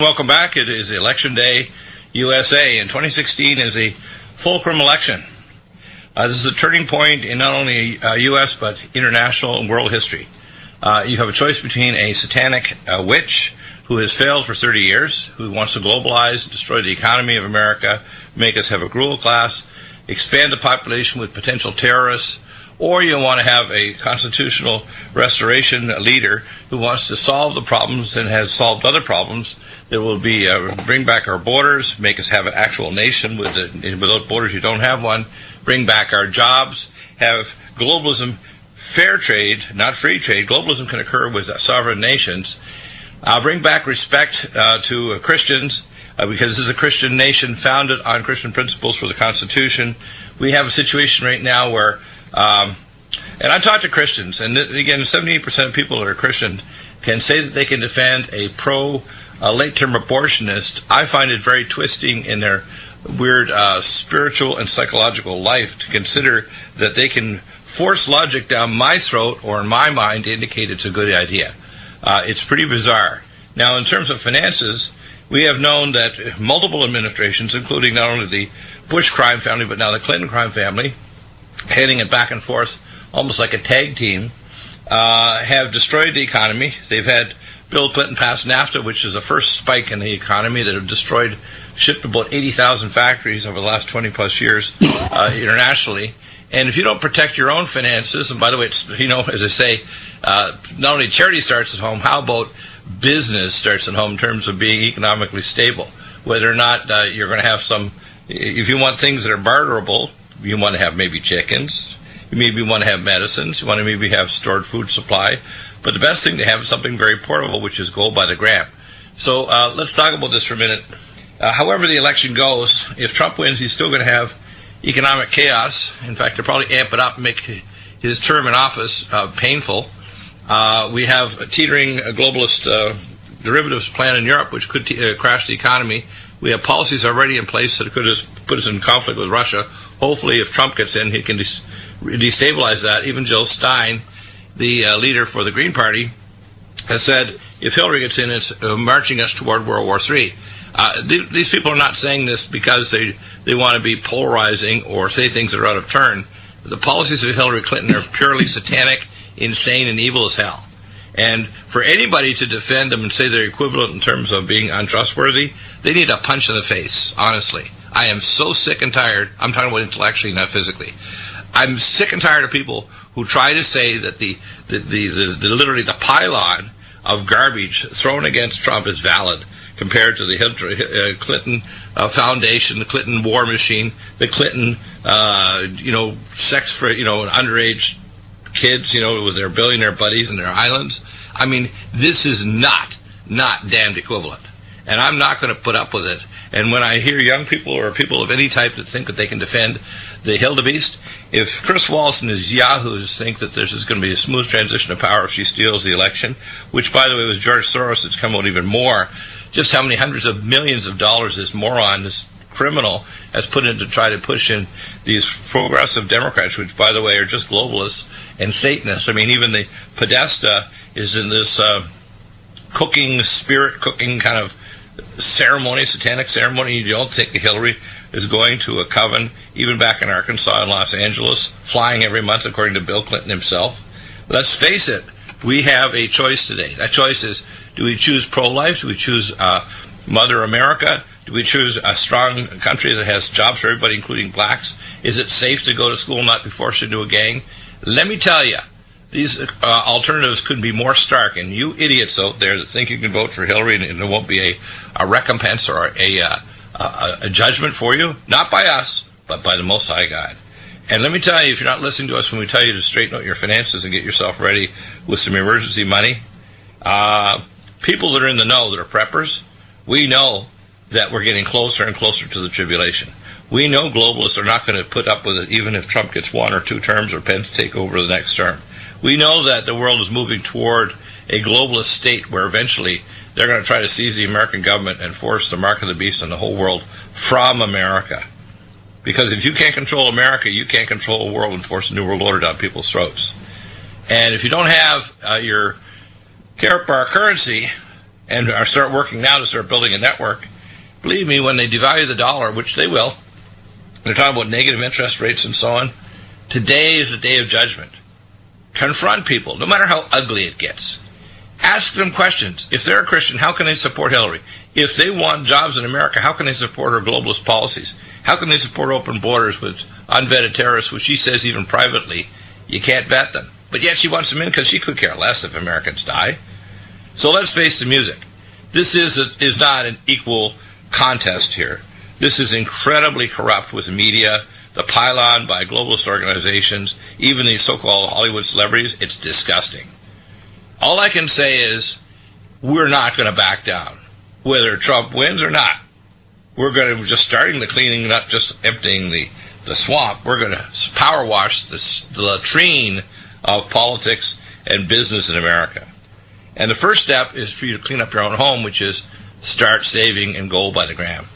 Welcome back. It is Election Day USA, and 2016 is a fulcrum election. This is a turning point in not only U.S. but international and world history. You have a choice between a satanic witch who has failed for 30 years, who wants to globalize, destroy the economy of America, make us have a gruel class, expand the population with potential terrorists, or you want to have a constitutional restoration leader who wants to solve the problems and has solved other problems that will be bring back our borders, make us have an actual nation. Without borders you don't have one, bring back our jobs, have globalism, fair trade, not free trade. Globalism can occur with sovereign nations. Bring back respect to Christians, because this is a Christian nation founded on Christian principles for the Constitution. We have a situation right now where, and I talk to Christians, and again, 78% of people that are Christian can say that they can defend a late-term abortionist. I find it very twisting in their weird spiritual and psychological life to consider that they can force logic down my throat or in my mind to indicate it's a good idea. It's pretty bizarre. Now, in terms of finances, we have known that multiple administrations, including not only the Bush crime family, but now the Clinton crime family, heading it back and forth almost like a tag team, have destroyed the economy. They've had Bill Clinton pass NAFTA, which is the first spike in the economy that have shipped about 80,000 factories over the last 20-plus years internationally. And if you don't protect your own finances, and by the way, it's, as I say, not only charity starts at home, how about business starts at home in terms of being economically stable? Whether or not you're going to have if you want things that are barterable, you want to have maybe chickens, you maybe want to have medicines, you want to maybe have stored food supply, but the best thing to have is something very portable, which is gold by the gram. So let's talk about this for a minute. However the election goes, if Trump wins, he's still going to have economic chaos. In fact, they'll probably amp it up and make his term in office painful. We have a teetering globalist derivatives plan in Europe, which could crash the economy. We have policies already in place that could put us in conflict with Russia. Hopefully, if Trump gets in, he can destabilize that. Even Jill Stein, the leader for the Green Party, has said if Hillary gets in, it's marching us toward World War III. These people are not saying this because they want to be polarizing or say things that are out of turn. The policies of Hillary Clinton are purely satanic, insane, and evil as hell. And for anybody to defend them and say they're equivalent in terms of being untrustworthy, they need a punch in the face, honestly. I am so sick and tired. I'm talking about intellectually, not physically. I'm sick and tired of people who try to say that literally the pylon of garbage thrown against Trump is valid compared to the Clinton Foundation, the Clinton war machine, the Clinton, sex for, underage kids, with their billionaire buddies and their islands. I mean, this is not damned equivalent. And I'm not going to put up with it. And when I hear young people or people of any type that think that they can defend the Hildebeest, if Chris Wallace and his yahoos think that there's going to be a smooth transition of power if she steals the election, which, by the way, was George Soros that's come out even more, just how many hundreds of millions of dollars this moron, this criminal, has put in to try to push in these progressive Democrats, which, by the way, are just globalists and Satanists. I mean, even the Podesta is in this spirit cooking kind of ceremony, satanic ceremony. You don't think Hillary is going to a coven, even back in Arkansas and Los Angeles, flying every month, according to Bill Clinton himself. Let's face it, we have a choice today. That choice is, do we choose pro-life? Do we choose Mother America? Do we choose a strong country that has jobs for everybody, including blacks? Is it safe to go to school and not be forced into a gang? Let me tell you, these alternatives could be more stark, and you idiots out there that think you can vote for Hillary and there won't be a recompense or a judgment for you, not by us, but by the Most High God. And let me tell you, if you're not listening to us when we tell you to straighten out your finances and get yourself ready with some emergency money, people that are in the know, that are preppers, we know that we're getting closer and closer to the tribulation. We know globalists are not going to put up with it even if Trump gets 1 or 2 terms or Pence to take over the next term. We know that the world is moving toward a globalist state where eventually they're going to try to seize the American government and force the mark of the beast on the whole world from America. Because if you can't control America, you can't control the world and force a new world order down people's throats. And if you don't have your KARATBAR currency, and are start working now to start building a network, believe me, when they devalue the dollar, which they will, they're talking about negative interest rates and so on, today is the day of judgment. Confront people, no matter how ugly it gets. Ask them questions. If they're a Christian, how can they support Hillary? If they want jobs in America, how can they support her globalist policies? How can they support open borders with unvetted terrorists, which she says even privately, you can't vet them. But yet she wants them in because she could care less if Americans die. So let's face the music. This is not an equal contest here. This is incredibly corrupt with the media, the pylon by globalist organizations, even these so-called Hollywood celebrities. It's disgusting. All I can say is we're not going to back down, whether Trump wins or not. We're going to just starting the cleaning, not just emptying the swamp. We're going to power wash the latrine of politics and business in America. And the first step is for you to clean up your own home, which is start saving and gold by the gram.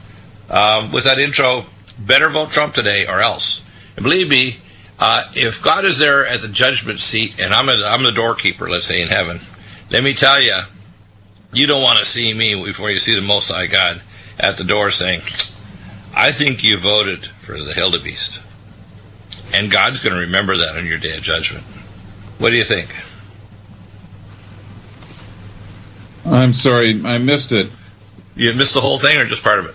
With that intro, better vote Trump today or else. And believe me, if God is there at the judgment seat, and I'm the doorkeeper, let's say, in heaven, let me tell you, you don't want to see me before you see the Most High God at the door saying, I think you voted for the Hildebeest. And God's going to remember that on your day of judgment. What do you think? I'm sorry, I missed it. You missed the whole thing or just part of it?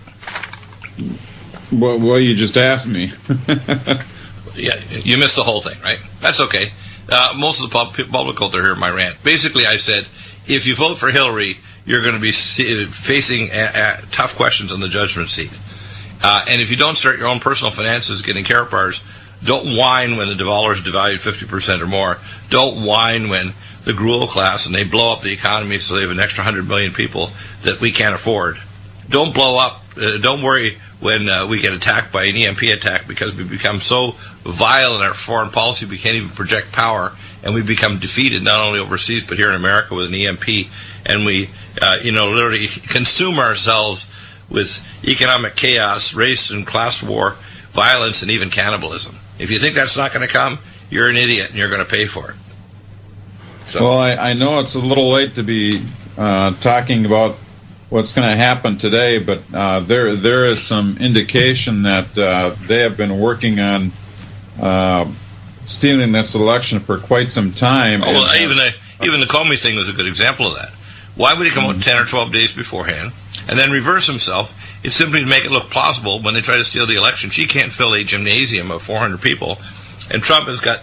Well, you just asked me. Yeah, you missed the whole thing, right? That's okay. Most of the public will hear my rant. Basically, I said, if you vote for Hillary, you're going to be facing tough questions on the judgment seat. And if you don't start your own personal finances getting KARATBARS, don't whine when the dollar is devalued 50% or more. Don't whine when the gruel class and they blow up the economy so they have an extra 100 million people that we can't afford. Don't blow up. Don't worry when we get attacked by an EMP attack, because we become so vile in our foreign policy we can't even project power, and we become defeated not only overseas but here in America with an EMP, and we literally consume ourselves with economic chaos, race and class war, violence, and even cannibalism. If you think that's not going to come, you're an idiot and you're going to pay for it. So. Well, I know it's a little late to be talking about what's going to happen today, but there is some indication that they have been working on stealing this election for quite some time. Oh, well, even the Comey thing was a good example of that. Why would he come out 10 or 12 days beforehand and then reverse himself? It's simply to make it look plausible when they try to steal the election. She can't fill a gymnasium of 400 people, and Trump has got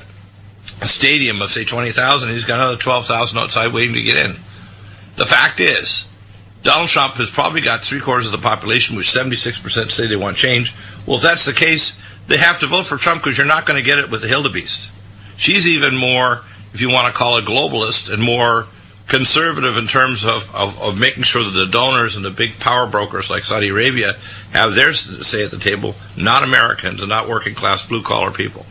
a stadium of, say, 20,000. He's got another 12,000 outside waiting to get in. The fact is, Donald Trump has probably got 3/4 of the population, which 76% say they want change. Well, if that's the case, they have to vote for Trump, because you're not going to get it with the Hildebeest. She's even more, if you want to call it globalist, and more conservative in terms of making sure that the donors and the big power brokers like Saudi Arabia have their say at the table, not Americans and not working class blue collar people.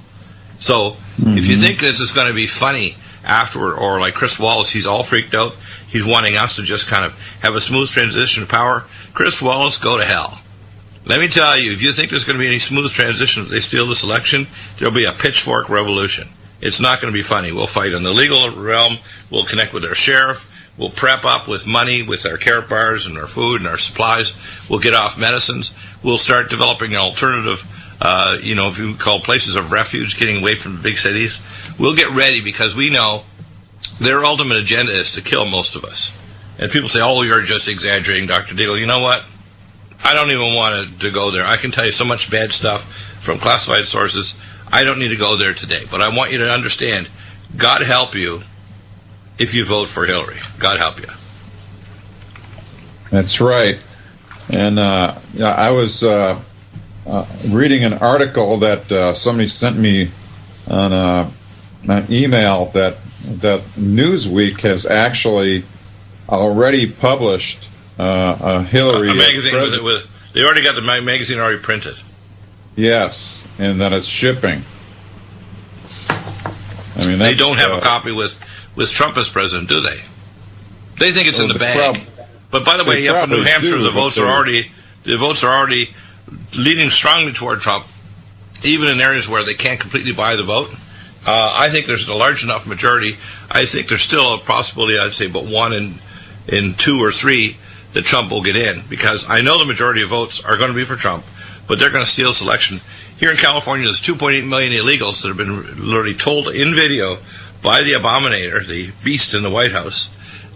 So if you think this is going to be funny afterward, or like Chris Wallace, he's all freaked out, he's wanting us to just kind of have a smooth transition to power, Chris Wallace, go to hell. Let me tell you, if you think there's going to be any smooth transition if they steal this election, there'll be a pitchfork revolution. It's not going to be funny. We'll fight in the legal realm. We'll connect with our sheriff. We'll prep up with money, with our KARATBARS and our food and our supplies. We'll get off medicines. We'll start developing an alternative, if you call places of refuge, getting away from the big cities. We'll get ready, because we know their ultimate agenda is to kill most of us. And people say, oh, you're just exaggerating, Dr. Deagle. You know what? I don't even want to go there. I can tell you so much bad stuff from classified sources. I don't need to go there today, but I want you to understand, God help you if you vote for Hillary. God help you. That's right. And I was reading an article that somebody sent me on an email that Newsweek has actually already published Hillary. A magazine they already got the magazine already printed. Yes, and that it's shipping. I mean, they don't have a copy with Trump as president, do they? They think it's in the bag. But by the way, up in New Hampshire, the votes are already leaning strongly toward Trump, even in areas where they can't completely buy the vote. I think there's a large enough majority. I think there's still a possibility, I'd say, but one in in 2 or 3 that Trump will get in, because I know the majority of votes are going to be for Trump, but they're going to steal this election. Here in California, there's 2.8 million illegals that have been literally told in video by the abominator, the beast in the White House,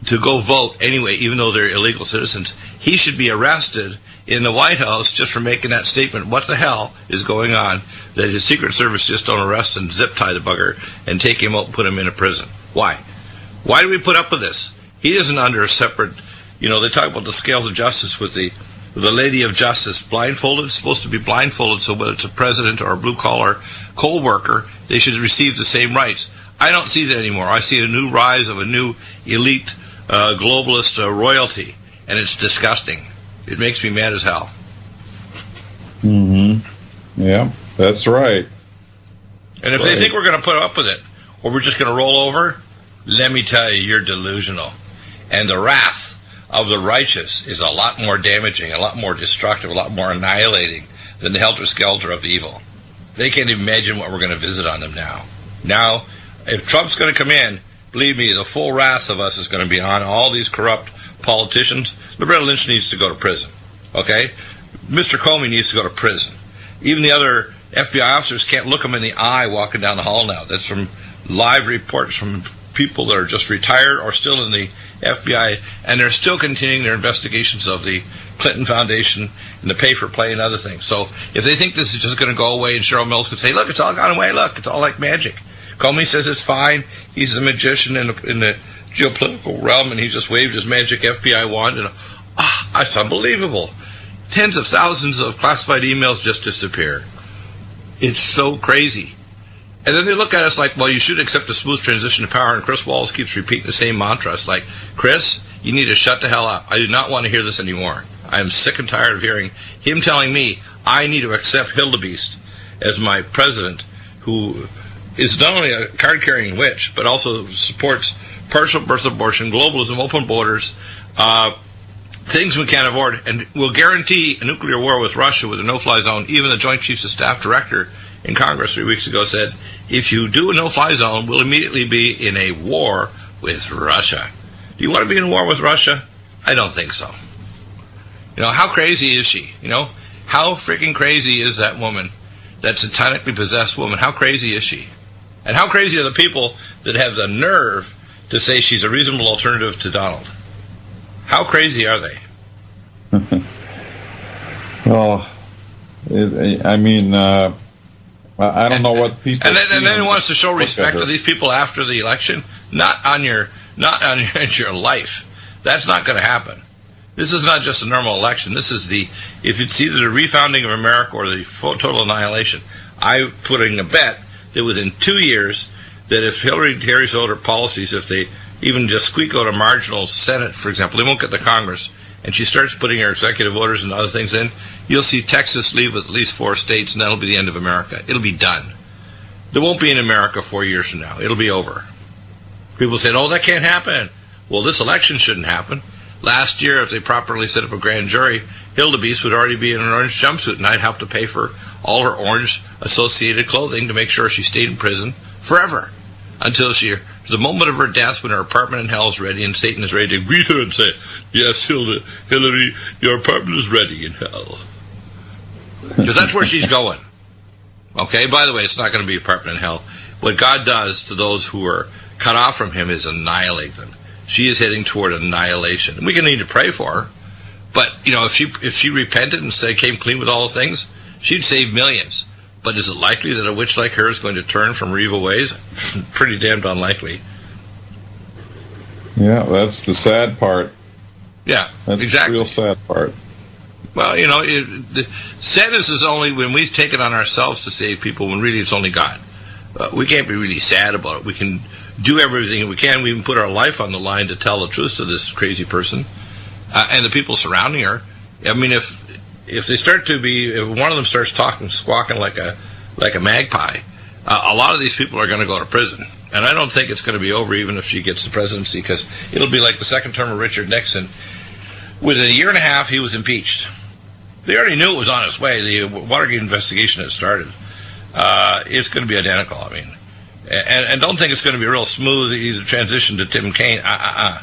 to go vote anyway, even though they're illegal citizens. He should be arrested in the White House just for making that statement. What the hell is going on that his Secret Service just don't arrest and zip tie the bugger and take him out and put him in a prison? Why? Why do we put up with this? He isn't under a separate, they talk about the scales of justice with the lady of justice, blindfolded, supposed to be blindfolded, so whether it's a president or a blue-collar coal worker, they should receive the same rights. I don't see that anymore. I see a new rise of a new elite globalist royalty, and it's disgusting. It makes me mad as hell. Mm-hmm. Yeah, that's right. And if they think we're going to put up with it, or we're just going to roll over, let me tell you, you're delusional. And the wrath of the righteous is a lot more damaging, a lot more destructive, a lot more annihilating than the helter-skelter of evil. They can't imagine what we're going to visit on them now. Now, if Trump's going to come in, believe me, the full wrath of us is going to be on all these corrupt politicians. Loretta Lynch needs to go to prison, okay? Mr. Comey needs to go to prison. Even the other FBI officers can't look him in the eye walking down the hall now. That's from live reports from people that are just retired or still in the FBI, and they're still continuing their investigations of the Clinton Foundation and the pay for play and other things. So if they think this is just going to go away, and Cheryl Mills could say, look, it's all gone away, look, it's all like magic. Comey says it's fine. He's a magician in the geopolitical realm, and he just waved his magic FBI wand, and it's unbelievable. Tens of thousands of classified emails just disappear. It's so crazy. And then they look at us like, well, you should accept a smooth transition to power, and Chris Wallace keeps repeating the same mantra. It's like, Chris, you need to shut the hell up. I do not want to hear this anymore. I am sick and tired of hearing him telling me I need to accept Hildebeest as my president, who is not only a card-carrying witch, but also supports partial birth abortion, globalism, open borders, things we can't avoid, and will guarantee a nuclear war with Russia with a no-fly zone. Even the Joint Chiefs of Staff director in Congress 3 weeks ago said, if you do a no-fly zone, we'll immediately be in a war with Russia. Do you want to be in a war with Russia? I don't think so. How crazy is she? How freaking crazy is that woman, that satanically possessed woman? How crazy is she? And how crazy are the people that have the nerve to say she's a reasonable alternative to Donald? How crazy are they? Well, I don't know what people. And then he wants to show respect to these people after the election, not on your life. That's not going to happen. This is not just a normal election. This is if it's either the refounding of America or the total annihilation. I'm putting a bet that within 2 years, that if Hillary carries out her policies, if they even just squeak out a marginal Senate, for example, they won't get the Congress, and she starts putting her executive orders and other things in, you'll see Texas leave with at least 4 states, and that'll be the end of America. It'll be done. There won't be an America 4 years from now. It'll be over. People say, oh, that can't happen. Well, this election shouldn't happen. Last year, if they properly set up a grand jury, Hildebeest would already be in an orange jumpsuit, and I'd have to pay for all her orange associated clothing to make sure she stayed in prison forever until the moment of her death, when her apartment in hell is ready and Satan is ready to greet her and say, yes, Hillary, your apartment is ready in hell. Because that's where she's going. Okay, by the way, it's not going to be apartment in hell. What God does to those who are cut off from him is annihilate them. She is heading toward annihilation. We can need to pray for her. But, if she repented and came clean with all the things, she'd save millions. But is it likely that a witch like her is going to turn from her evil ways? Pretty damned unlikely. Yeah, that's the sad part. Yeah, that's exactly. The real sad part. Well, the sadness is only when we take it on ourselves to save people, when really it's only God. We can't be really sad about it. We can do everything we can. We even put our life on the line to tell the truth to this crazy person and the people surrounding her. I mean, if they start to be, if one of them starts talking, squawking like a magpie, a lot of these people are going to go to prison. And I don't think it's going to be over even if she gets the presidency, because it'll be like the second term of Richard Nixon. Within a year and a half, he was impeached. They already knew it was on its way. The Watergate investigation had started. It's going to be identical, and don't think it's going to be real smooth, either transition to Tim Kaine.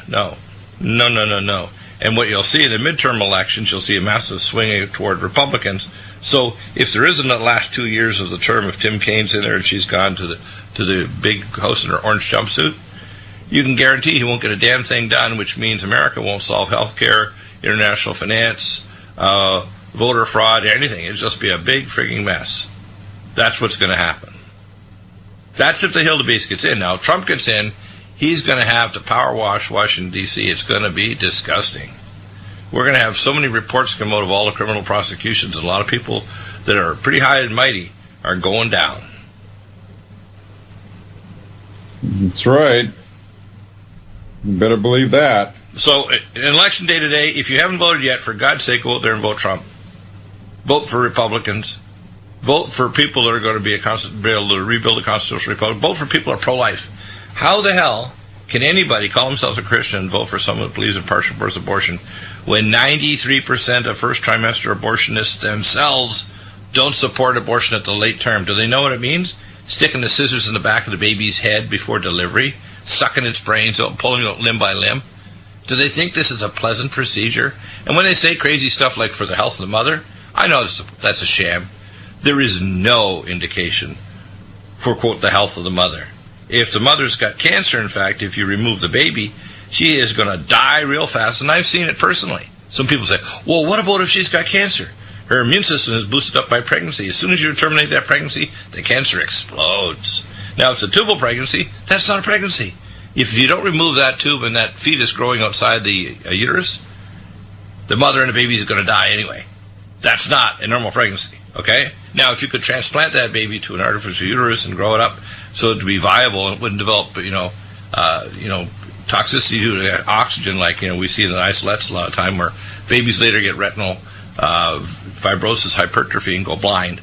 No. No, no, no, no. And what you'll see in the midterm elections, you'll see a massive swing toward Republicans. So if there isn't the last 2 years of the term, if Tim Kaine's in there and she's gone to the big house in her orange jumpsuit, you can guarantee he won't get a damn thing done, which means America won't solve health care, international finance, voter fraud, anything. It'll just be a big frigging mess. That's what's going to happen. That's if the Hildebeest gets in. Now, Trump gets in, he's going to have to power wash Washington, D.C. It's going to be disgusting. We're going to have so many reports come out of all the criminal prosecutions, and a lot of people that are pretty high and mighty are going down. That's right. You better believe that. So, in election day today, if you haven't voted yet, for God's sake, go out there and vote Trump. Vote for Republicans. Vote for people that are going to be able to rebuild a constitutional republic. Vote for people that are pro-life. How the hell can anybody call themselves a Christian and vote for someone who believes in partial birth abortion when 93% of first trimester abortionists themselves don't support abortion at the late term? Do they know what it means? Sticking the scissors in the back of the baby's head before delivery, sucking its brains out, pulling it out limb by limb. Do they think this is a pleasant procedure? And when they say crazy stuff like for the health of the mother, I know that's a sham. There is no indication for, quote, the health of the mother. If the mother's got cancer, in fact, if you remove the baby, she is going to die real fast, and I've seen it personally. Some people say, well, what about if she's got cancer? Her immune system is boosted up by pregnancy. As soon as you terminate that pregnancy, the cancer explodes. Now, if it's a tubal pregnancy, that's not a pregnancy. If you don't remove that tube and that fetus growing outside the uterus, the mother and the baby is going to die anyway. That's not a normal pregnancy, okay? Now, if you could transplant that baby to an artificial uterus and grow it up so it would be viable and it wouldn't develop, toxicity due to oxygen like, we see in the isolettes a lot of time where babies later get retinal fibrosis, hypertrophy, and go blind.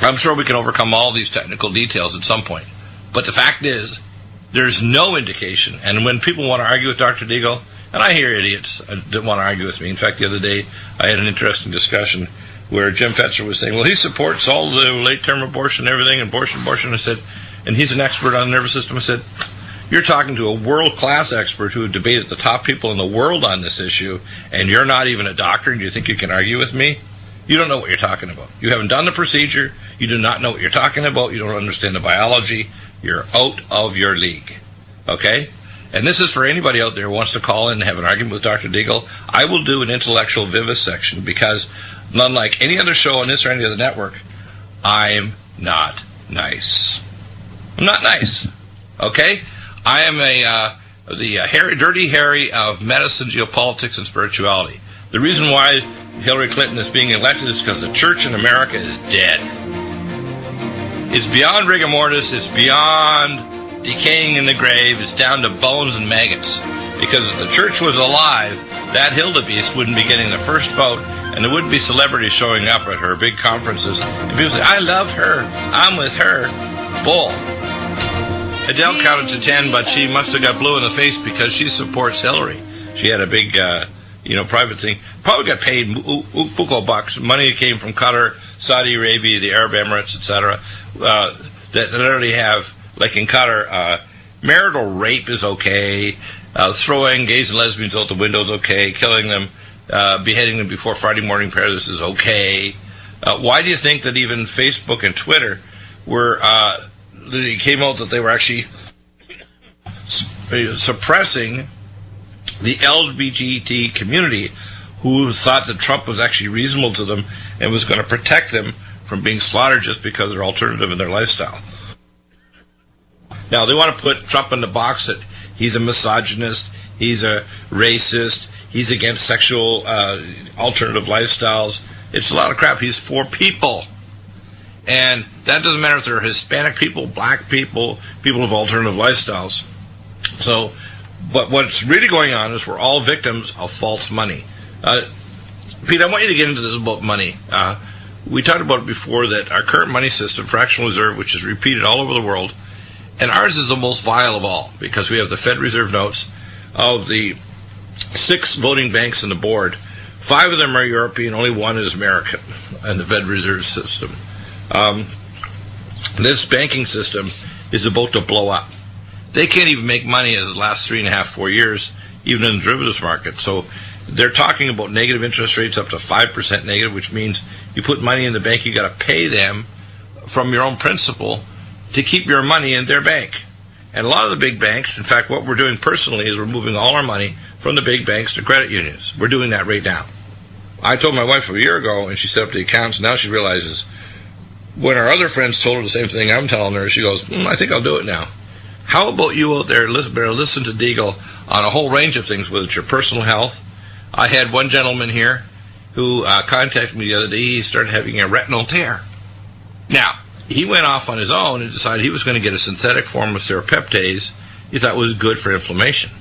I'm sure we can overcome all these technical details at some point. But the fact is, there's no indication. And when people want to argue with Dr. DEAGLE, and I hear idiots that want to argue with me. In fact, the other day, I had an interesting discussion where Jim Fetzer was saying, well, he supports all the late-term abortion and everything, abortion. I said, and he's an expert on the nervous system. I said, you're talking to a world-class expert who debated the top people in the world on this issue, and you're not even a doctor, and you think you can argue with me? You don't know what you're talking about. You haven't done the procedure. You do not know what you're talking about. You don't understand the biology. You're out of your league. Okay? And this is for anybody out there who wants to call in and have an argument with Dr. DEAGLE. I will do an intellectual vivisection because, unlike any other show on this or any other network, I'm not nice. I'm not nice. Okay? I am the Dirty Harry of medicine, geopolitics, and spirituality. The reason why Hillary Clinton is being elected is because the church in America is dead. It's beyond rigor mortis. It's beyond decaying in the grave. It's down to bones and maggots. Because if the church was alive, that Hildebeest wouldn't be getting the first vote, and there wouldn't be celebrities showing up at her big conferences. And people say, I love her. I'm with her. Bull. Adele counted to 10, but she must have got blue in the face because she supports Hillary. She had a big, private thing. Probably got paid buco bucks. Money that came from Qatar, Saudi Arabia, the Arab Emirates, etc. That literally have, like in Qatar, marital rape is okay. Throwing gays and lesbians out the window is okay. Killing them, beheading them before Friday morning prayer, this is okay. Why do you think that even Facebook and Twitter were... it came out that they were actually suppressing the LGBT community who thought that Trump was actually reasonable to them and was going to protect them from being slaughtered just because they're alternative in their lifestyle. Now, they want to put Trump in the box that he's a misogynist, he's a racist, he's against sexual alternative lifestyles. It's a lot of crap. He's for people. And that doesn't matter if they're Hispanic people, black people, people of alternative lifestyles. So, but what's really going on is we're all victims of false money. Pete, I want you to get into this about money. We talked about it before that our current money system, fractional reserve, which is repeated all over the world, and ours is the most vile of all because we have the Fed Reserve notes of the 6 voting banks in the board. 5 of them are European, only 1 is American in the Fed Reserve system. This banking system is about to blow up. They can't even make money as the last 3.5, 4 years. even in the derivatives market. So they're talking about negative interest rates up to 5% negative, which means you put money in the bank, you got to pay them from your own principal to keep your money in their bank. And a lot of the big banks, in fact, what we're doing personally is we're moving all our money from the big banks to credit unions. We're doing that right now. I told my wife a year ago, and she set up the accounts, and now she realizes when our other friends told her the same thing I'm telling her, she goes, I think I'll do it now. How about you out there listen to DEAGLE on a whole range of things, whether it's your personal health. I had one gentleman here who contacted me the other day. He started having a retinal tear. Now, he went off on his own and decided he was going to get a synthetic form of serrapeptase he thought was good for inflammation.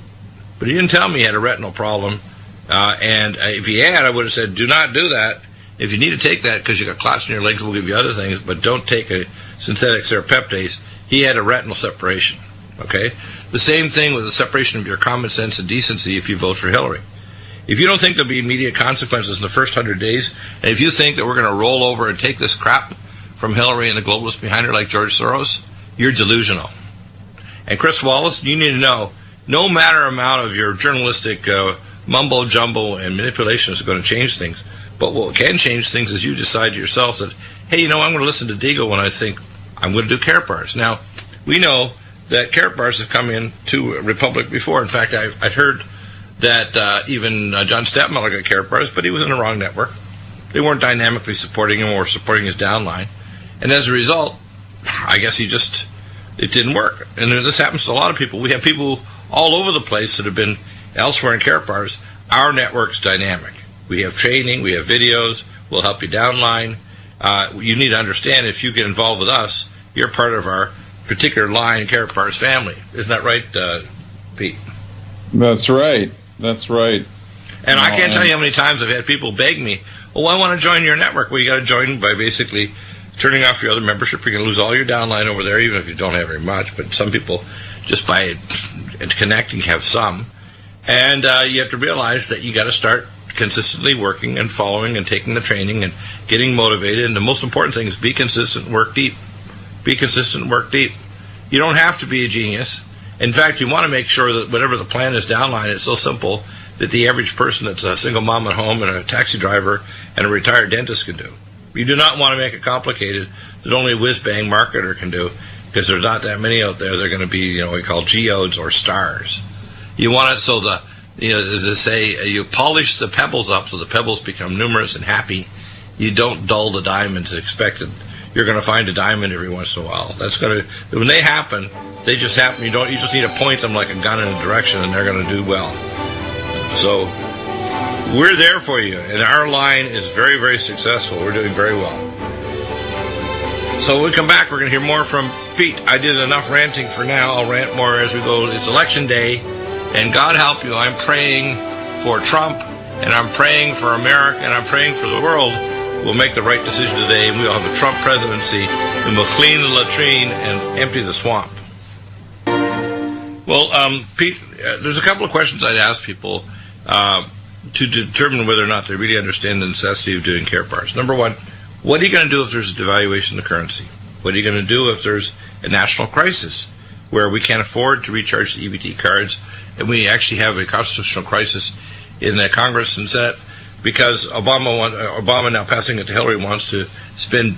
But he didn't tell me he had a retinal problem. And if he had, I would have said, do not do that. If you need to take that because you got clots in your legs, we'll give you other things, but don't take a synthetic serrapeptase. He had a retinal separation. Okay? The same thing with the separation of your common sense and decency if you vote for Hillary. If you don't think there'll be immediate consequences in the first 100 days, and if you think that we're going to roll over and take this crap from Hillary and the globalists behind her like George Soros, you're delusional. And Chris Wallace, you need to know, no matter amount of your journalistic mumbo-jumbo and manipulation is going to change things. But what can change things is you decide yourself that, hey, I'm going to listen to DEAGLE when I think I'm going to do KARATBARS. Now, we know that KARATBARS have come in to Republic before. In fact, I'd heard that even John Stepmiller got KARATBARS, but he was in the wrong network. They weren't dynamically supporting him or supporting his downline. And as a result, I guess it didn't work. And this happens to a lot of people. We have people all over the place that have been elsewhere in KARATBARS. Our network's dynamic. We have training, we have videos, we'll help you downline. You need to understand, if you get involved with us, you're part of our particular line KARATBARS family. Isn't that right, Pete? That's right. That's right. And I can't tell you how many times I've had people beg me, I want to join your network. Well, you got to join by basically turning off your other membership. You're going to lose all your downline over there, even if you don't have very much. But some people, just by connecting, have some. And you have to realize that you got to start consistently working and following and taking the training and getting motivated. And the most important thing is be consistent, work deep. Be consistent, work deep. You don't have to be a genius. In fact, you want to make sure that whatever the plan is downline, it's so simple that the average person that's a single mom at home and a taxi driver and a retired dentist can do. You do not want to make it complicated that only a whiz-bang marketer can do, because there's not that many out there. They're going to be, what we call geodes or stars. You want it so as they say, you polish the pebbles up so the pebbles become numerous and happy. You don't dull the diamonds and expect that you're going to find a diamond every once in a while. When they happen, they just happen. You just need to point them like a gun in a direction, and they're going to do well. So we're there for you, and our line is very, very successful. We're doing very well. So when we come back, we're going to hear more from Pete. I did enough ranting for now. I'll rant more as we go. It's election day, and God help you, I'm praying for Trump, and I'm praying for America, and I'm praying for the world. We'll make the right decision today, and we'll have a Trump presidency, and we'll clean the latrine and empty the swamp. Well, Pete, there's a couple of questions I'd ask people to determine whether or not they really understand the necessity of doing KARATBARS. Number one, what are you going to do if there's a devaluation of the currency? What are you going to do if there's a national crisis where we can't afford to recharge the EBT cards, and we actually have a constitutional crisis in the Congress and Senate because Obama now passing it to Hillary wants to spend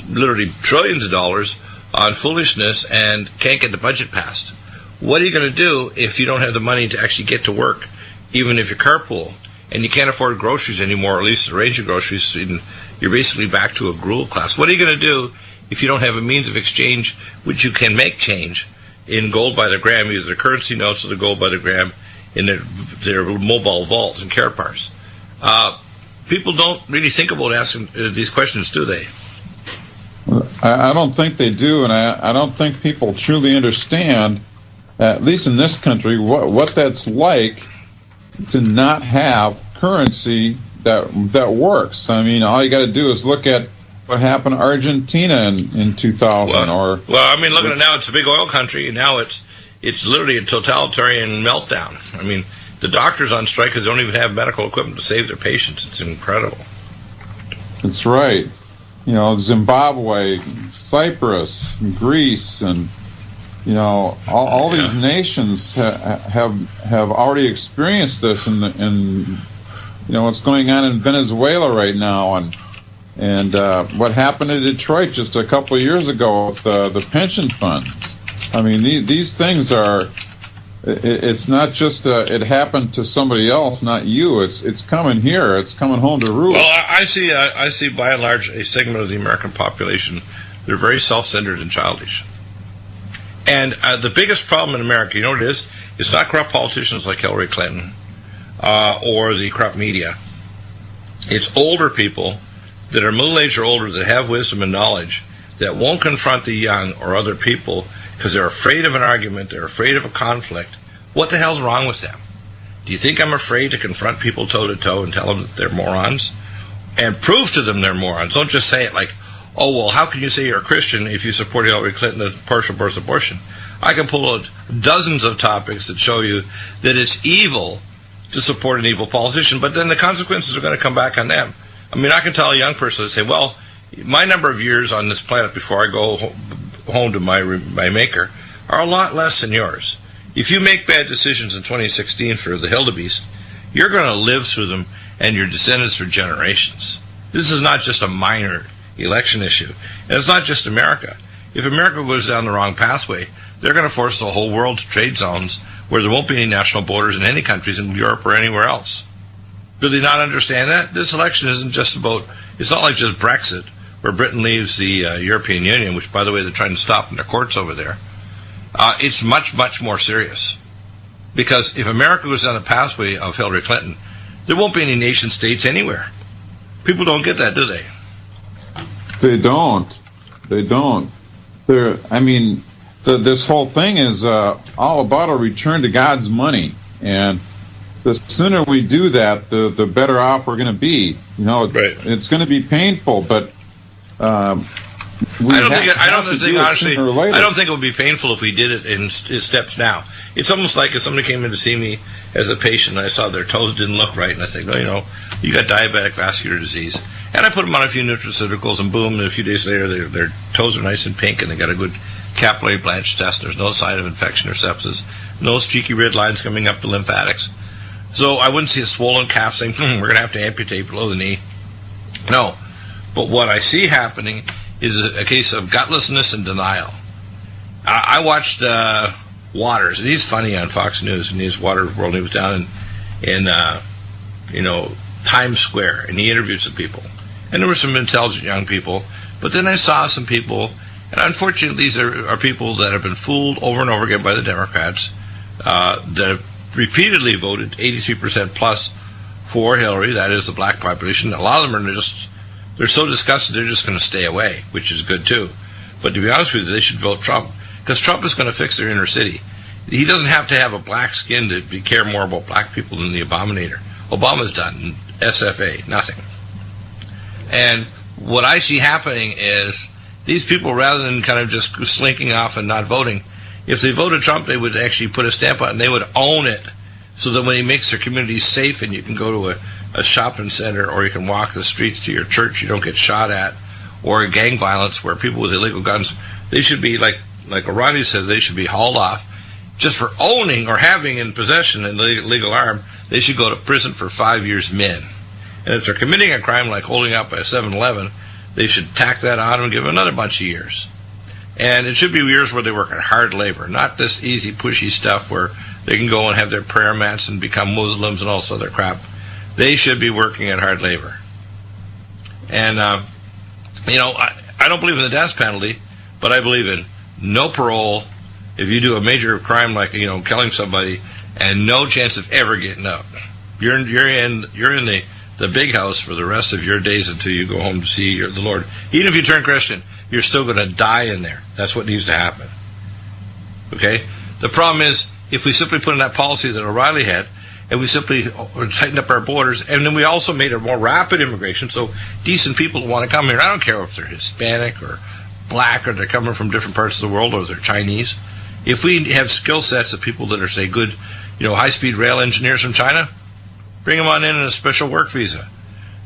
literally trillions of dollars on foolishness and can't get the budget passed? What are you going to do if you don't have the money to actually get to work, even if you carpool, and you can't afford groceries anymore, or at least a range of groceries, and you're basically back to a gruel class? What are you going to do if you don't have a means of exchange which you can make change in gold by the gram, either the currency notes or the gold by the gram in their mobile vaults and KARATBARS? People don't really think about asking these questions, do they? I don't think they do, and I don't think people truly understand, at least in this country, what that's like to not have currency that works. I mean, all you got to do is look at what happened to Argentina in 2000. Well, I mean, look at it now. It's a big oil country, and now it's literally a totalitarian meltdown. I mean, the doctors on strike because they don't even have medical equipment to save their patients. It's incredible. That's right. Zimbabwe, Cyprus, Greece, and all these nations have already experienced this, in what's going on in Venezuela right now, and what happened in Detroit just a couple of years ago with the pension funds. I mean, these things are. It's not just it happened to somebody else, not you. It's coming here. It's coming home to roost. Well, I see by and large a segment of the American population. They're very self-centered and childish. And the biggest problem in America, you know what it is? It's not corrupt politicians like Hillary Clinton or the corrupt media. It's older people that are middle-aged or older that have wisdom and knowledge that won't confront the young or other people because they're afraid of an argument, they're afraid of a conflict. What the hell's wrong with them? Do you think I'm afraid to confront people toe-to-toe and tell them that they're morons? And prove to them they're morons. Don't just say it like, oh, well, how can you say you're a Christian if you support Hillary Clinton and partial birth abortion? I can pull out dozens of topics that show you that it's evil to support an evil politician, but then the consequences are going to come back on them. I mean, I can tell a young person to say, well, my number of years on this planet before I go home to my maker are a lot less than yours. If you make bad decisions in 2016 for the Hildebeest, you're going to live through them and your descendants for generations. This is not just a minor election issue. And it's not just America. If America goes down the wrong pathway, they're going to force the whole world to trade zones where there won't be any national borders in any countries in Europe or anywhere else. Do they not understand that? This election isn't just about, it's not like just Brexit, where Britain leaves the European Union, which, by the way, they're trying to stop in their courts over there. It's much, much more serious. Because if America goes down the pathway of Hillary Clinton, there won't be any nation states anywhere. People don't get that, do they? They don't. This whole thing is all about a return to God's money. And the sooner we do that, the better off we're going to be. Right. It's going to be painful, but I don't think it would be painful if we did it in steps now. It's almost like if somebody came in to see me as a patient and I saw their toes didn't look right, and I said, no, you got diabetic vascular disease. And I put them on a few nutraceuticals, and boom, and a few days later their toes are nice and pink, and they got a good capillary blanch test. There's no sign of infection or sepsis, no streaky red lines coming up the lymphatics. So I wouldn't see a swollen calf saying, we're going to have to amputate below the knee. No. But what I see happening is a case of gutlessness and denial. I watched Waters, and he's funny on Fox News, and he's Waters World. He was down in Times Square, and he interviewed some people. And there were some intelligent young people, but then I saw some people, and unfortunately these are people that have been fooled over and over again by the Democrats, that have repeatedly voted 83% plus for Hillary. That is the black population. A lot of them they're so disgusted they're just going to stay away, which is good too. But to be honest with you, they should vote Trump, because Trump is going to fix their inner city. He doesn't have to have a black skin to care more about black people than the Abominator. Obama's done SFA, nothing. And what I see happening is these people, rather than kind of just slinking off and not voting, if they voted Trump, they would actually put a stamp on it, and they would own it, so that when he makes their communities safe and you can go to a shopping center, or you can walk the streets to your church, you don't get shot at, or gang violence where people with illegal guns, they should be, like O'Reilly says, they should be hauled off just for owning or having in possession an illegal arm. They should go to prison for 5 years min. And if they're committing a crime like holding up a 7-Eleven, they should tack that on and give them another bunch of years. And it should be years where they work at hard labor, not this easy, pushy stuff where they can go and have their prayer mats and become Muslims and all this other crap. They should be working at hard labor. And, I don't believe in the death penalty, but I believe in no parole if you do a major crime like, killing somebody, and no chance of ever getting up. You're in the big house for the rest of your days until you go home to see the Lord. Even if you turn Christian, you're still going to die in there. That's what needs to happen. Okay? The problem is, if we simply put in that policy that O'Reilly had, and we simply tightened up our borders, and then we also made a more rapid immigration, so decent people want to come here. I don't care if they're Hispanic or black, or they're coming from different parts of the world, or they're Chinese. If we have skill sets of people that are, say, good, high-speed rail engineers from China, bring them on in a special work visa.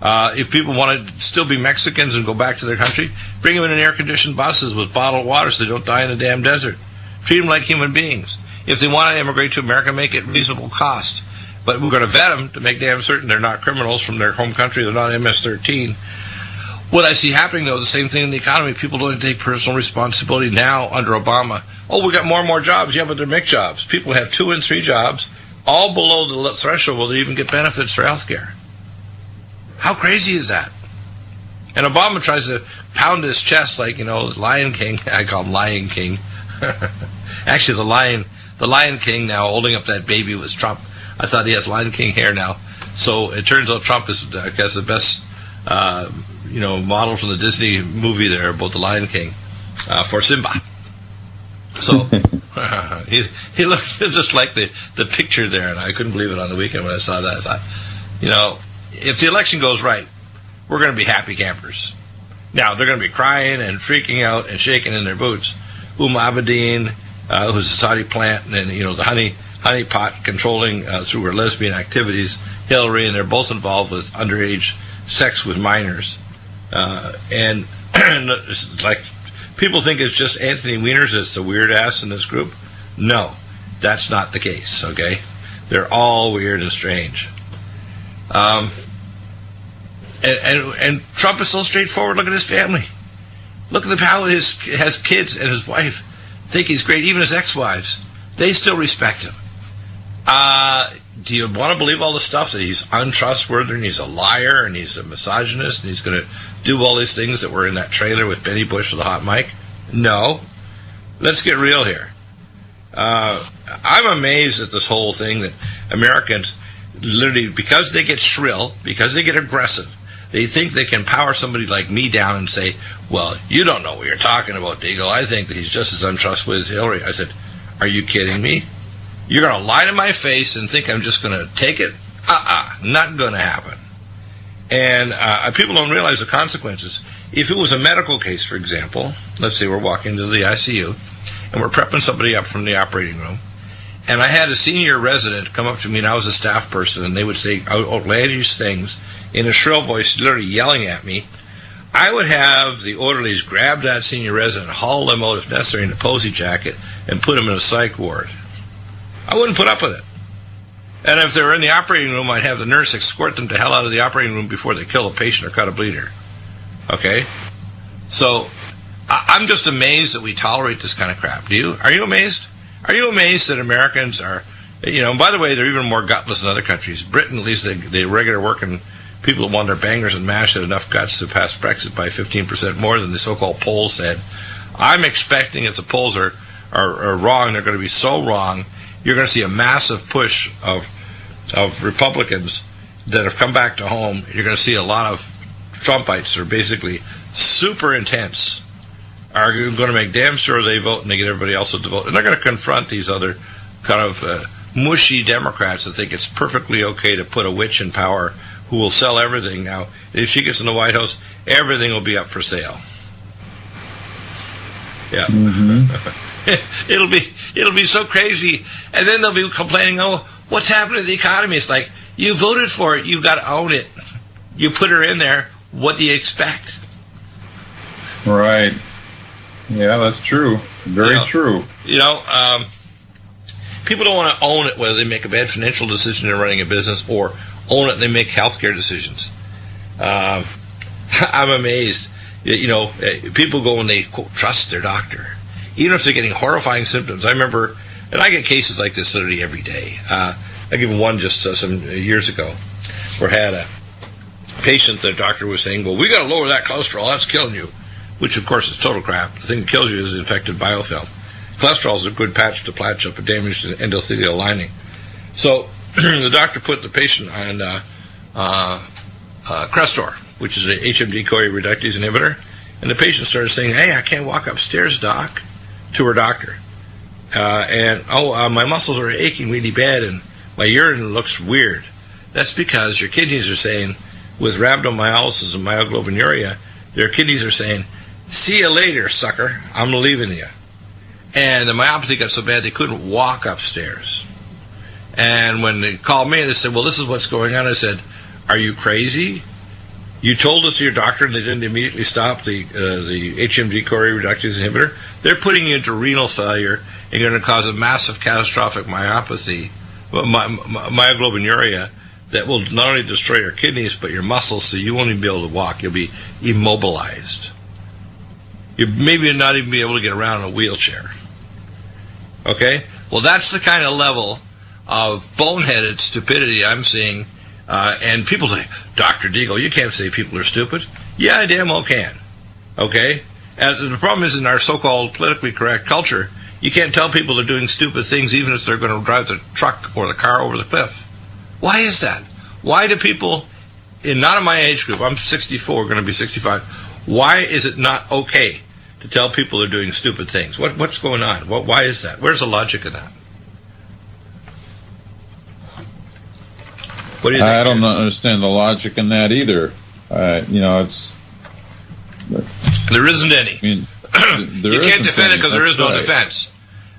If people want to still be Mexicans and go back to their country, bring them in air-conditioned buses with bottled water so they don't die in the damn desert. Treat them like human beings. If they want to immigrate to America, make it reasonable cost. But we're going to vet them to make damn certain they're not criminals from their home country, they're not MS-13. What I see happening, though, the same thing in the economy. People don't take personal responsibility now under Obama. Oh, we got more and more jobs. Yeah, but they're mixed jobs. People have 2 and 3 jobs, all below the threshold where they even get benefits for health care. How crazy is that? And Obama tries to pound his chest like, the Lion King. I call him Lion King. Actually, the Lion King now holding up that baby was Trump. I thought he has Lion King hair now. So it turns out Trump is, I guess, the best, model from the Disney movie there about the Lion King for Simba. So he looked just like the picture there, and I couldn't believe it on the weekend when I saw that. I thought, if the election goes right, we're going to be happy campers. Now, they're going to be crying and freaking out and shaking in their boots. Abedin, who's a Saudi plant, and then, the honey pot controlling through her lesbian activities, Hillary, and they're both involved with underage sex with minors. And it's like, people think it's just Anthony Weiner's that's the weird ass in this group. No, that's not the case, okay? They're all weird and strange. And Trump is so straightforward. Look at his family. Look at how he has kids and his wife think he's great. Even his ex-wives, they still respect him. Do you want to believe all the stuff that he's untrustworthy and he's a liar and he's a misogynist and he's going to do all these things that were in that trailer with Benny Bush with a hot mic? No. Let's get real here. I'm amazed at this whole thing that Americans literally, because they get shrill, because they get aggressive, they think they can power somebody like me down and say, well, you don't know what you're talking about, DEAGLE. I think that he's just as untrustworthy as Hillary. I said, are you kidding me? You're going to lie to my face and think I'm just going to take it? Not going to happen. And people don't realize the consequences. If it was a medical case, for example, let's say we're walking into the ICU and we're prepping somebody up from the operating room, and I had a senior resident come up to me, and I was a staff person, and they would say outlandish things in a shrill voice, literally yelling at me. I would have the orderlies grab that senior resident, haul them out if necessary in a posy jacket, and put them in a psych ward. I wouldn't put up with it. And if they were in the operating room, I'd have the nurse escort them to hell out of the operating room before they kill a patient or cut a bleeder. Okay? So, I'm just amazed that we tolerate this kind of crap. Are you amazed? Are you amazed that Americans are, and by the way, they're even more gutless than other countries. Britain, at least the regular working people that want their bangers and mash had enough guts to pass Brexit by 15% more than the so-called polls said. I'm expecting if the polls are wrong, they're going to be so wrong, you're going to see a massive push of Republicans that have come back to home. You're going to see a lot of Trumpites that are basically super intense, are going to make damn sure they vote and they get everybody else to vote. And they're going to confront these other kind of mushy Democrats that think it's perfectly okay to put a witch in power who will sell everything now. If she gets in the White House, everything will be up for sale. Yeah. Mm-hmm. It'll be so crazy. And then they'll be complaining, oh, what's happening to the economy? It's like, you voted for it, you've got to own it. You put her in there, what do you expect? Right. Yeah, that's true. Very true. People don't want to own it, whether they make a bad financial decision in running a business or own it and they make healthcare decisions. I'm amazed. People go and they, quote, trust their doctor, even if they're getting horrifying symptoms. I remember, and I get cases like this literally every day. I give one just some years ago, where I had a patient, the doctor was saying, well, we got to lower that cholesterol, that's killing you. Which, of course, is total crap. The thing that kills you is the infected biofilm. Cholesterol is a good patch to patch up a damaged endothelial lining. So the doctor put the patient on Crestor, which is an HMG-CoA reductase inhibitor, and the patient started saying, hey, I can't walk upstairs, doc, to her doctor. My muscles are aching really bad, and my urine looks weird. That's because your kidneys are saying, with rhabdomyolysis and myoglobinuria, their kidneys are saying, see you later, sucker. I'm leaving you. And the myopathy got so bad they couldn't walk upstairs. And when they called me, they said, well, this is what's going on. I said, are you crazy? You told us to your doctor and they didn't immediately stop the HMG-CoA reductase inhibitor. They're putting you into renal failure and you're going to cause a massive catastrophic myopathy, myoglobinuria, that will not only destroy your kidneys but your muscles, so you won't even be able to walk. You'll be immobilized. You maybe not even be able to get around in a wheelchair. Okay? Well, that's the kind of level of boneheaded stupidity I'm seeing. And people say, Dr. Deagle, you can't say people are stupid. Yeah, I damn well can. Okay? And the problem is, in our so-called politically correct culture, you can't tell people they're doing stupid things even if they're going to drive the truck or the car over the cliff. Why is that? Why do people, not in my age group, I'm 64, going to be 65, why is it not okay to tell people they're doing stupid things? What's going on? Why is that? Where's the logic in that? What do you think? I don't understand the logic in that either. It's... There isn't any. I mean, you can't defend it because there is no defense.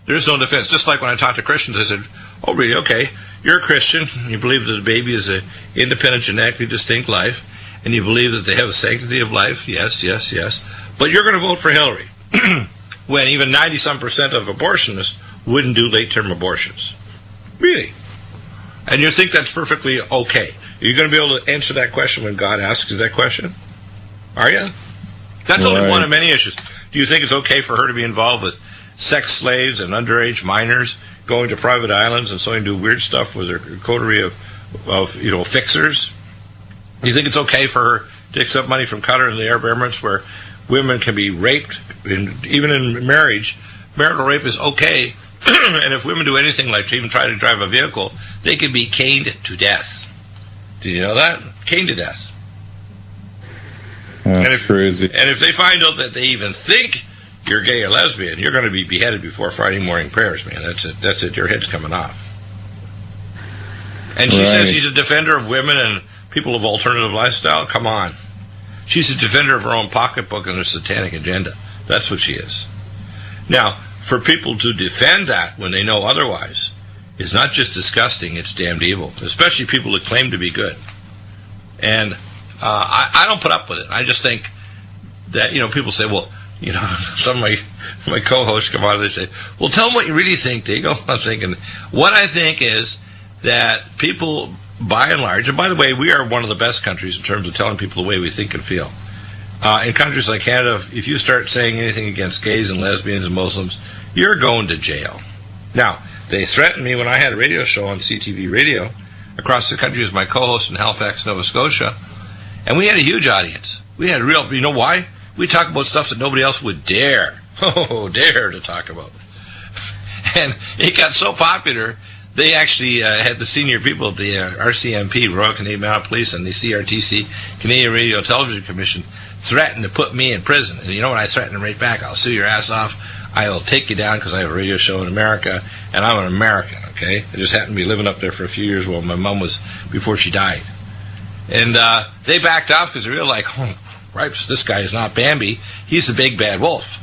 There is no defense. Just like when I talk to Christians, I said, oh, really? Okay. You're a Christian. You believe that the baby is an independent, genetically distinct life, and you believe that they have a sanctity of life. Yes, yes, yes. But you're going to vote for Hillary when even 90-some% of abortionists wouldn't do late-term abortions. Really? And you think that's perfectly okay? Are you going to be able to answer that question when God asks you that question? Are you? That's only one of many issues. Do you think it's okay for her to be involved with sex slaves and underage minors, going to private islands and starting to do weird stuff with her coterie of fixers? Do you think it's okay for her to accept money from Qatar and the Arab Emirates, where women can be raped, even in marriage? Marital rape is okay, and if women do anything like to even try to drive a vehicle, they can be caned to death. Do you know that? Caned to death. That's crazy. And if they find out that they even think you're gay or lesbian, you're going to be beheaded before Friday morning prayers, man. That's it. That's it. Your head's coming off. And she says she's a defender of women and people of alternative lifestyle. Come on. She's a defender of her own pocketbook and her satanic agenda. That's what she is. Now, for people to defend that when they know otherwise is not just disgusting, it's damned evil, especially people that claim to be good. And I don't put up with it. I just think that, people say, well, some of my co-hosts come on and they say, well, tell them what you really think, Deagle. I'm thinking, what I think is that people, by and large, and by the way, we are one of the best countries in terms of telling people the way we think and feel. In countries like Canada, if you start saying anything against gays and lesbians and Muslims, you're going to jail. Now, they threatened me when I had a radio show on CTV Radio across the country as my co-host in Halifax, Nova Scotia, and we had a huge audience. We had you know why? We talk about stuff that nobody else would dare to talk about. And it got so popular, they actually had the senior people at the RCMP, Royal Canadian Mounted Police, and the CRTC, Canadian Radio Television Commission, threatened to put me in prison. And you know what? I threatened them right back. I'll sue your ass off. I will take you down because I have a radio show in America, and I'm an American, okay? I just happened to be living up there for a few years while my mom was, before she died. And they backed off because they realized, oh, Ripes, this guy is not Bambi. He's the big bad wolf.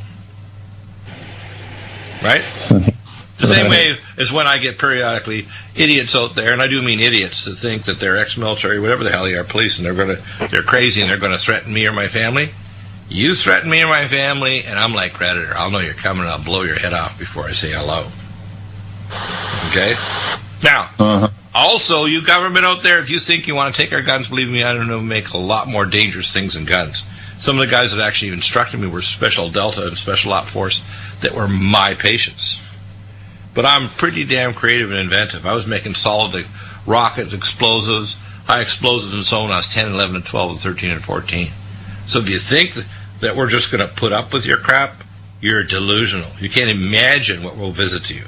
Right? The same way as when I get periodically idiots out there, and I do mean idiots that think that they're ex-military, whatever the hell they are, police, and they're crazy and they're going to threaten me or my family. You threaten me or my family, and I'm like Predator. I'll know you're coming, and I'll blow your head off before I say hello. Okay? Now, also, you government out there, if you think you want to take our guns, believe me, I don't know, make a lot more dangerous things than guns. Some of the guys that actually instructed me were Special Delta and Special Op Force that were my patients. But I'm pretty damn creative and inventive. I was making solid rockets, explosives, high explosives, and so on. I was 10, 11, and 12, and 13, and 14. So if you think that we're just going to put up with your crap, you're delusional. You can't imagine what we'll visit to you.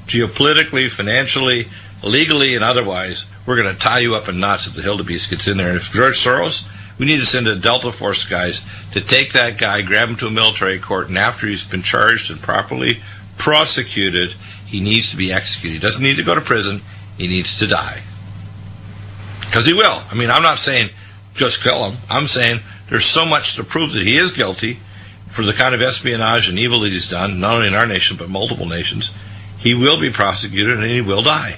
Geopolitically, financially, legally, and otherwise, we're going to tie you up in knots if the Hildebeest gets in there. And if George Soros, we need to send a Delta Force guys to take that guy, grab him to a military court, and after he's been charged and properly prosecuted, he needs to be executed. He doesn't need to go to prison. He needs to die. Because he will. I mean, I'm not saying just kill him. I'm saying there's so much to prove that he is guilty for the kind of espionage and evil that he's done, not only in our nation, but multiple nations. He will be prosecuted and he will die.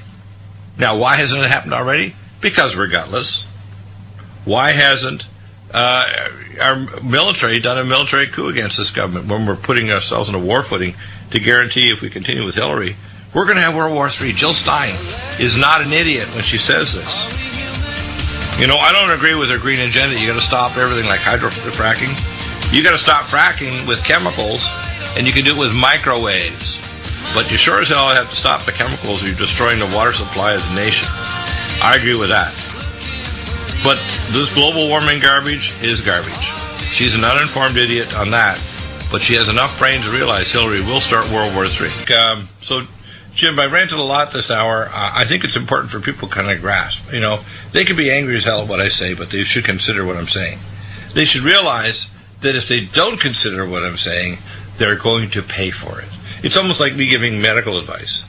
Now, why hasn't it happened already? Because we're gutless. Why hasn't our military done a military coup against this government when we're putting ourselves on a war footing to guarantee if we continue with Hillary, we're going to have World War III. Jill Stein is not an idiot when she says this. You know, I don't agree with her green agenda. You got to stop everything like hydrofracking. You got to stop fracking with chemicals, and you can do it with microwaves. But you sure as hell have to stop the chemicals or you're destroying the water supply of the nation. I agree with that. But this global warming garbage is garbage. She's an uninformed idiot on that, but she has enough brain to realize Hillary will start World War III. So, Jim, I ranted a lot this hour. I think it's important for people to kind of grasp. You know, they can be angry as hell at what I say, but they should consider what I'm saying. They should realize that if they don't consider what I'm saying, they're going to pay for it. It's almost like me giving medical advice.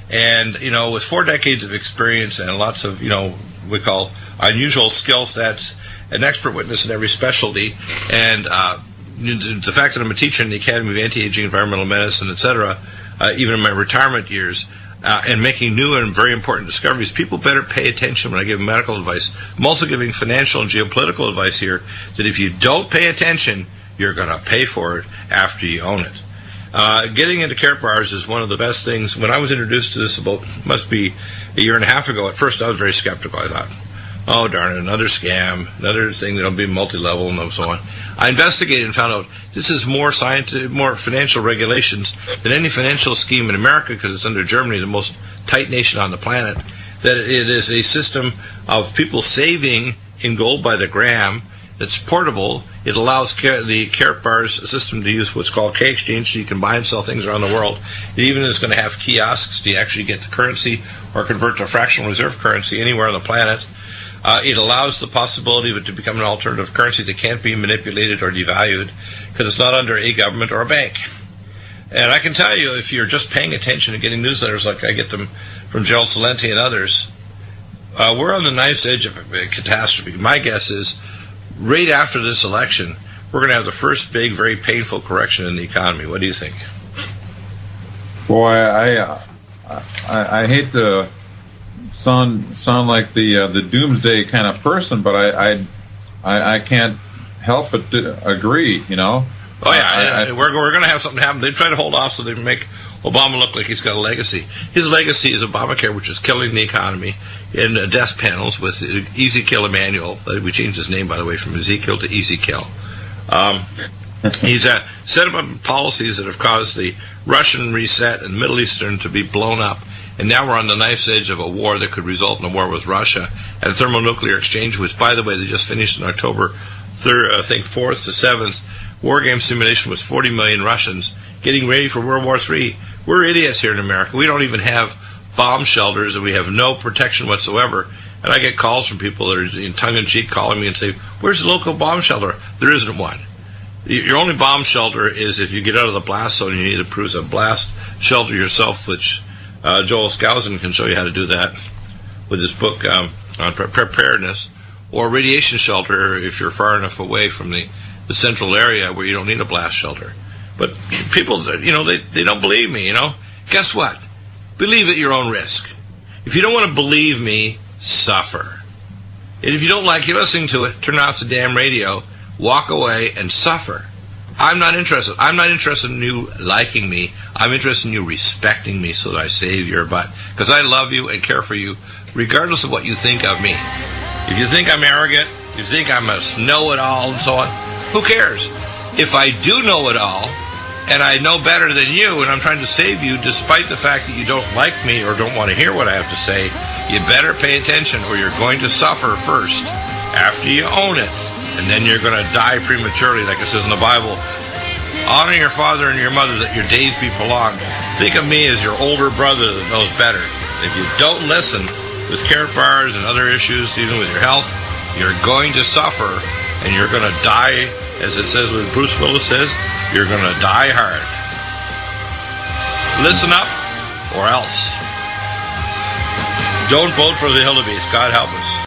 And, you know, with 4 decades of experience and lots of, you know, we call unusual skill sets, an expert witness in every specialty, and the fact that I'm a teacher in the Academy of Anti-Aging Environmental Medicine, etc., even in my retirement years, and making new and very important discoveries, people better pay attention when I give medical advice. I'm also giving financial and geopolitical advice here that if you don't pay attention, you're going to pay for it after you own it. Getting into KARATBARS is one of the best things. When I was introduced to this must be a year and a half ago, at first I was very skeptical. I thought, oh, darn it, another scam, another thing that'll be multi-level and so on. I investigated and found out this is more financial regulations than any financial scheme in America, because it's under Germany, the most tight nation on the planet, that it is a system of people saving in gold by the gram that's portable. It allows the KARATBARS system to use what's called K-Exchange, so you can buy and sell things around the world. It even is going to have kiosks to actually get the currency or convert to fractional reserve currency anywhere on the planet. It allows the possibility of it to become an alternative currency that can't be manipulated or devalued because it's not under a government or a bank. And I can tell you, if you're just paying attention and getting newsletters like I get them from Gerald Celente and others, we're on the knife's edge of a catastrophe. My guess is right after this election, we're going to have the first big, very painful correction in the economy. What do you think? Boy, I hate to sound like the doomsday kind of person, but I can't help but agree. You know. Oh yeah, we're going to have something happen. They try to hold off so they make Obama look like he's got a legacy. His legacy is Obamacare, which is killing the economy, and death panels with Easy Kill Emmanuel. We changed his name, by the way, from Ezekiel to Easy Kill. He's set up policies that have caused the Russian reset and Middle Eastern to be blown up. And now we're on the knife's edge of a war that could result in a war with Russia and thermonuclear exchange, which, by the way, they just finished in October 3rd, I think 4th to 7th. War game simulation was 40 million Russians getting ready for World War III. We're idiots here in America. We don't even have bomb shelters, and we have no protection whatsoever. And I get calls from people that are in tongue-in-cheek calling me and say, where's the local bomb shelter? There isn't one. Your only bomb shelter is if you get out of the blast zone and you need to produce a blast shelter yourself, which Joel Skousen can show you how to do that with his book on preparedness, or radiation shelter if you're far enough away from the central area where you don't need a blast shelter. But people, you know, they don't believe me, you know. Guess what? Believe at your own risk. If you don't want to believe me, suffer. And if you don't like listening to it, turn off the damn radio, walk away, and suffer. I'm not interested. I'm not interested in you liking me. I'm interested in you respecting me so that I save your butt. Because I love you and care for you, regardless of what you think of me. If you think I'm arrogant, if you think I'm a know-it-all and so on, who cares? If I do know it all, and I know better than you, and I'm trying to save you, despite the fact that you don't like me or don't want to hear what I have to say, you better pay attention or you're going to suffer first after you own it. And then you're going to die prematurely, like it says in the Bible. Honor your father and your mother that your days be prolonged. Think of me as your older brother that knows better. If you don't listen with KARATBARS and other issues dealing with your health, you're going to suffer and you're going to die, as it says what Bruce Willis says, you're going to die hard. Listen up or else. Don't vote for the Hillbillies. God help us.